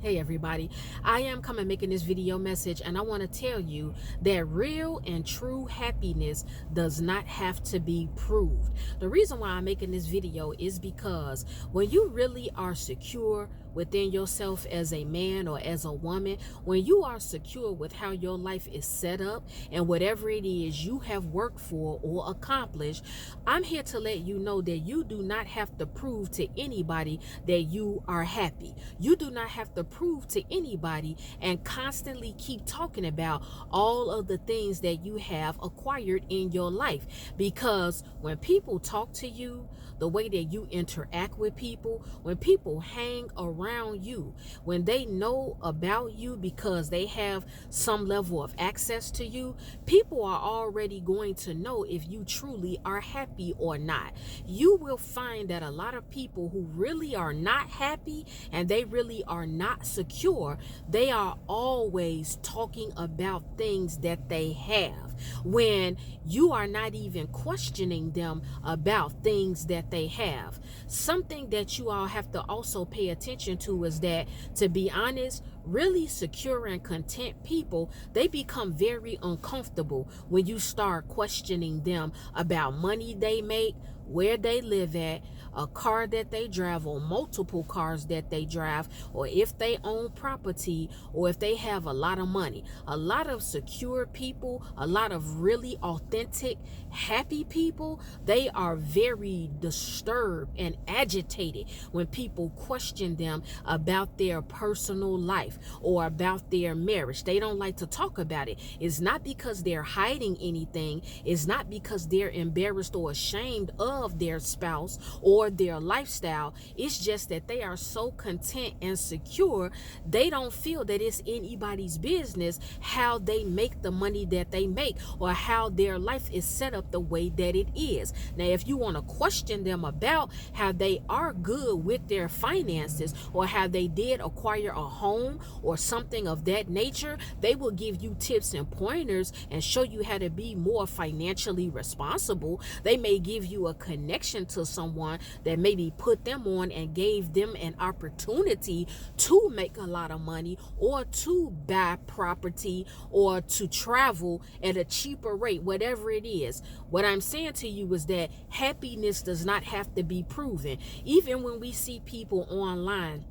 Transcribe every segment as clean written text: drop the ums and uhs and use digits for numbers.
Hey everybody, I am coming making this video message, and I want to tell you that real and true happiness does not have to be proved. The reason why I'm making this video is because when you really are secure within yourself as a man or as a woman, when you are secure with how your life is set up and whatever it is you have worked for or accomplished, I'm here to let you know that you do not have to prove to anybody that you are happy. You do not have to prove to anybody and constantly keep talking about all of the things that you have acquired in your life, because when people talk to you, the way that you interact with people, when people hang around you, when they know about you because they have some level of access to you, people are already going to know if you truly are happy or not. You will find that a lot of people who really are not happy and they really are not secure, they are always talking about things that they have when you are not even questioning them about things that they have. Something that you all have to also pay attention to is that, to be honest, really secure and content people, they become very uncomfortable when you start questioning them about money they make, where they live at, a car that they drive or multiple cars that they drive, or if they own property, or if they have a lot of money. A lot of secure people, a lot of really authentic, happy people, they are very disturbed and agitated when people question them about their personal life or about their marriage. They don't like to talk about it. It's not because they're hiding anything. It's not because they're embarrassed or ashamed of their spouse or their lifestyle. It's just that they are so content and secure, they don't feel that it's anybody's business how they make the money that they make or how their life is set up the way that it is. Now, if you want to question them about how they are good with their finances or how they did acquire a home or something of that nature, they will give you tips and pointers and show you how to be more financially responsible. They may give you a connection to someone that maybe put them on and gave them an opportunity to make a lot of money or to buy property or to travel at a cheaper rate, whatever it is. What I'm saying to you is that happiness does not have to be proven. Even when we see people online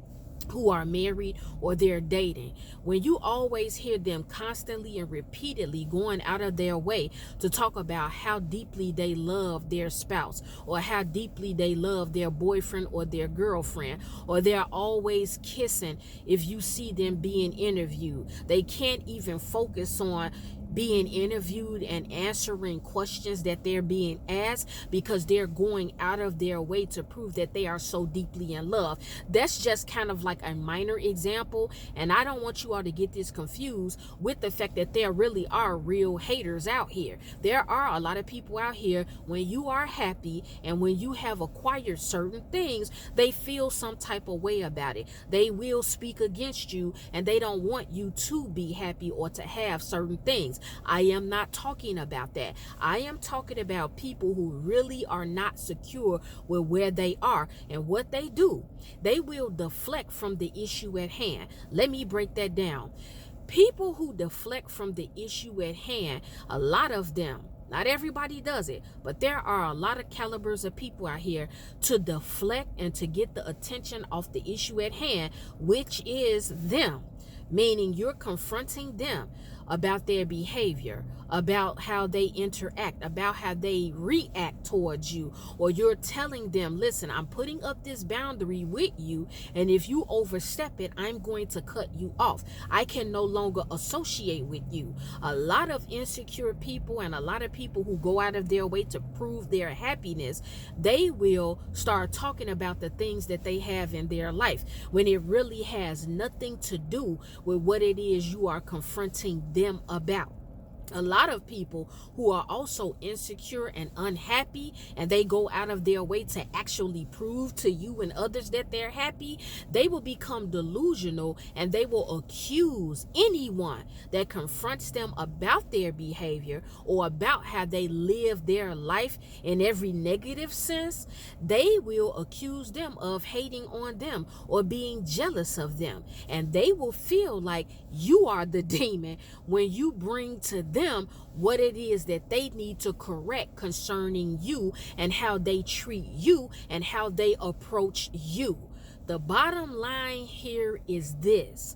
who are married or they're dating, when you always hear them constantly and repeatedly going out of their way to talk about how deeply they love their spouse or how deeply they love their boyfriend or their girlfriend, or they're always kissing if you see them being interviewed, they can't even focus on being interviewed and answering questions that they're being asked because they're going out of their way to prove that they are so deeply in love. That's just kind of like a minor example, and I don't want you all to get this confused with the fact that there really are real haters out here. There are a lot of people out here, when you are happy and when you have acquired certain things, they feel some type of way about it. They will speak against you and they don't want you to be happy or to have certain things. I am not talking about that. I am talking about people who really are not secure with where they are and what they do. They will deflect from the issue at hand. Let me break that down. People who deflect from the issue at hand, a lot of them, not everybody does it, but there are a lot of calibers of people out here to deflect and to get the attention off the issue at hand, which is them. Meaning you're confronting them about their behavior, about how they interact, about how they react towards you, or you're telling them, listen, I'm putting up this boundary with you, and if you overstep it, I'm going to cut you off. I can no longer associate with you. A lot of insecure people and a lot of people who go out of their way to prove their happiness, they will start talking about the things that they have in their life when it really has nothing to do with what it is you are confronting them about. A lot of people who are also insecure and unhappy, and they go out of their way to actually prove to you and others that they're happy, they will become delusional, and they will accuse anyone that confronts them about their behavior or about how they live their life in every negative sense. They will accuse them of hating on them or being jealous of them, and they will feel like you are the demon when you bring to them what it is that they need to correct concerning you and how they treat you and how they approach you. The bottom line here is this: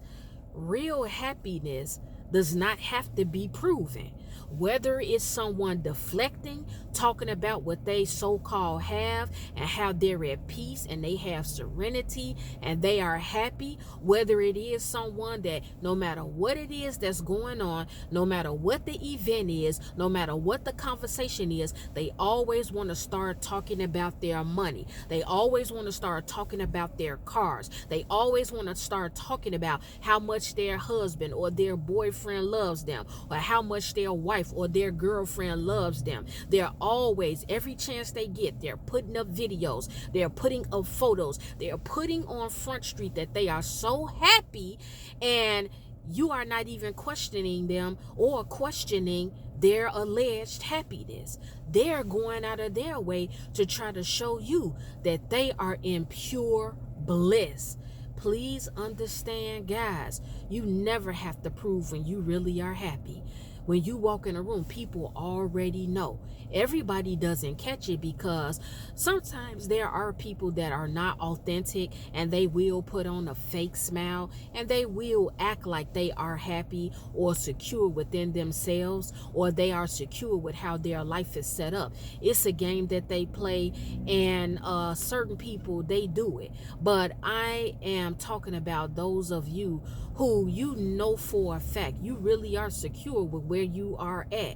real happiness does not have to be proven. Whether it's someone deflecting, talking about what they so-called have and how they're at peace and they have serenity and they are happy, whether it is someone that no matter what it is that's going on, no matter what the event is, no matter what the conversation is, they always want to start talking about their money. They always want to start talking about their cars. They always want to start talking about how much their husband or their boyfriend loves them, or how much their wife or their girlfriend loves them. They're always, every chance they get, they're putting up videos, they're putting up photos, they're putting on Front Street that they are so happy, and you are not even questioning them or questioning their alleged happiness. They're going out of their way to try to show you that they are in pure bliss. Please understand, guys, you never have to prove when you really are happy. When you walk in a room, people already know. Everybody doesn't catch it because sometimes there are people that are not authentic, and they will put on a fake smile and they will act like they are happy or secure within themselves, or they are secure with how their life is set up. It's a game that they play, and certain people, they do it. But I am talking about those of you who you know for a fact you really are secure with where you are at.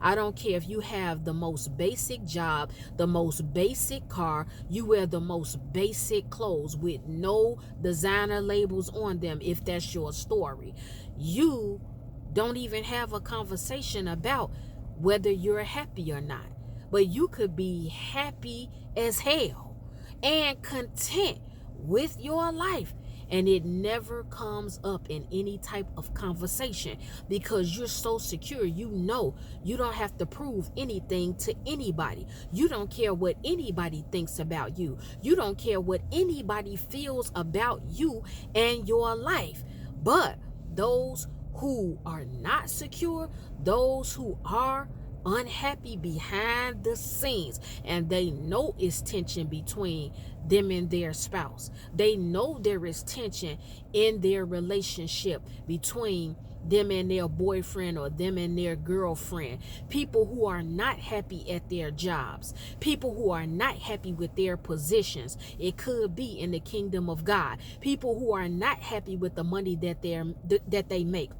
I don't care if you have the most basic job, the most basic car, you wear the most basic clothes with no designer labels on them, if that's your story. You don't even have a conversation about whether you're happy or not. But you could be happy as hell and content with your life, and it never comes up in any type of conversation because you're so secure. You know you don't have to prove anything to anybody. You don't care what anybody thinks about you. You don't care what anybody feels about you and your life. But those who are not secure, those who are unhappy behind the scenes, and they know it's tension between them and their spouse. They know there is tension in their relationship between them and their boyfriend or them and their girlfriend. People who are not happy at their jobs. People who are not happy with their positions. It could be in the kingdom of God. People who are not happy with the money that they make.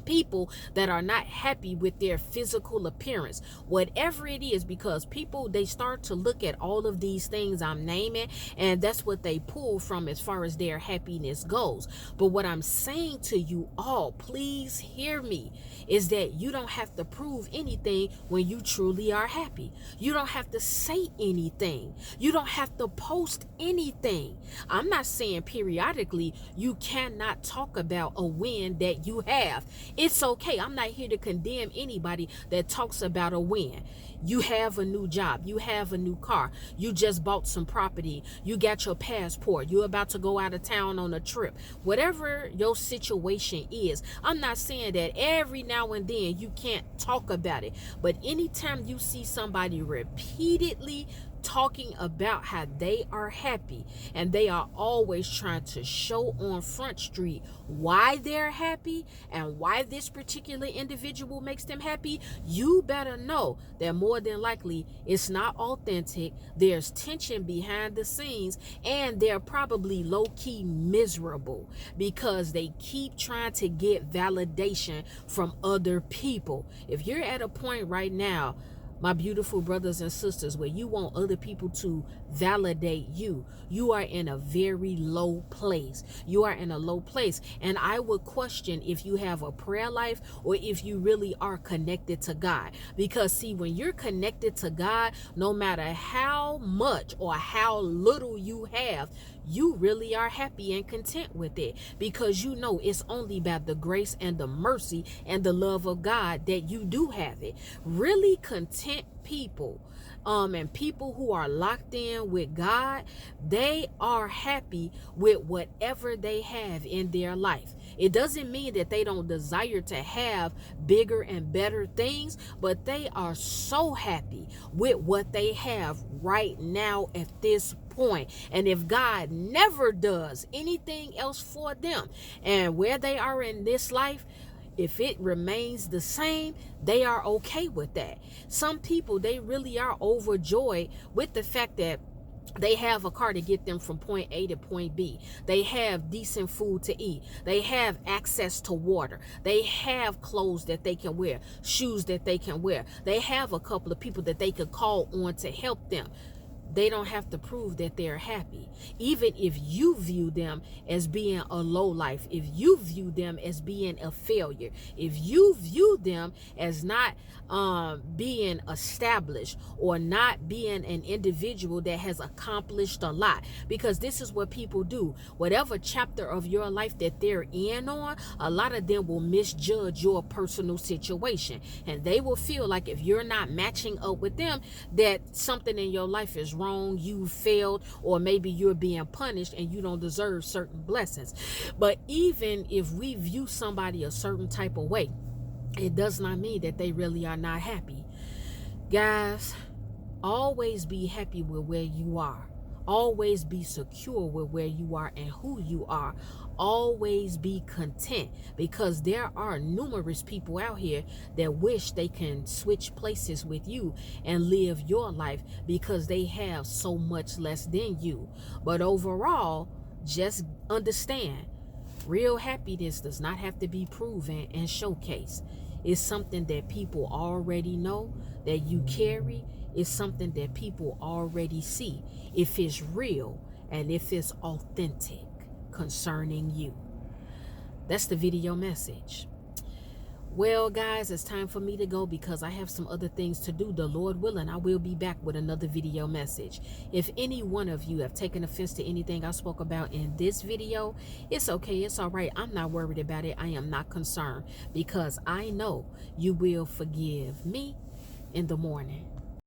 People that are not happy with their physical appearance, whatever it is, because people, they start to look at all of these things I'm naming, and that's what they pull from as far as their happiness goes. But what I'm saying to you all, please hear me, is that you don't have to prove anything when you truly are happy. You don't have to say anything. You don't have to post anything. I'm not saying periodically you cannot talk about a win that you have. It's okay. I'm not here to condemn anybody that talks about a win. You have a new job. You have a new car. You just bought some property. You got your passport. You're about to go out of town on a trip. Whatever your situation is, I'm not saying that every now and then you can't talk about it. But anytime you see somebody repeatedly talking about how they are happy, and they are always trying to show on Front Street why they're happy and why this particular individual makes them happy, you better know that more than likely it's not authentic. There's tension behind the scenes, and they're probably low-key miserable because they keep trying to get validation from other people. If you're at a point right now, My beautiful brothers and sisters, where you want other people to validate you, you are in a very low place. You are in a low place. And I would question if you have a prayer life or if you really are connected to God. Because see, when you're connected to God, no matter how much or how little you have, you really are happy and content with it, because you know it's only by the grace and the mercy and the love of God that you do have it. Really content people, and people who are locked in with God, they are happy with whatever they have in their life. It doesn't mean that they don't desire to have bigger and better things, but they are so happy with what they have right now at this point. And if God never does anything else for them, and where they are in this life, if it remains the same, they are okay with that. Some people, they really are overjoyed with the fact that they have a car to get them from point A to point B. They have decent food to eat. They have access to water. They have clothes that they can wear, shoes that they can wear. They have a couple of people that they could call on to help them. They don't have to prove that they're happy. Even if you view them as being a low life, if you view them as being a failure, if you view them as not being established or not being an individual that has accomplished a lot, because this is what people do. Whatever chapter of your life that they're in on, a lot of them will misjudge your personal situation, and they will feel like if you're not matching up with them, that something in your life is wrong, you failed, or maybe you're being punished and you don't deserve certain blessings. But even if we view somebody a certain type of way, it does not mean that they really are not happy. Guys, always be happy with where you are. Always be secure with where you are and who you are. Always be content, because there are numerous people out here that wish they can switch places with you and live your life because they have so much less than you. But overall, just understand, real happiness does not have to be proven and showcased. It's something that people already know that you carry. It's something that people already see, if it's real and if it's authentic concerning you. That's the video message. Well, guys, it's time for me to go because I have some other things to do. The Lord willing, I will be back with another video message. If any one of you have taken offense to anything I spoke about in this video, it's okay. It's all right. I'm not worried about it. I am not concerned, because I know you will forgive me in the morning.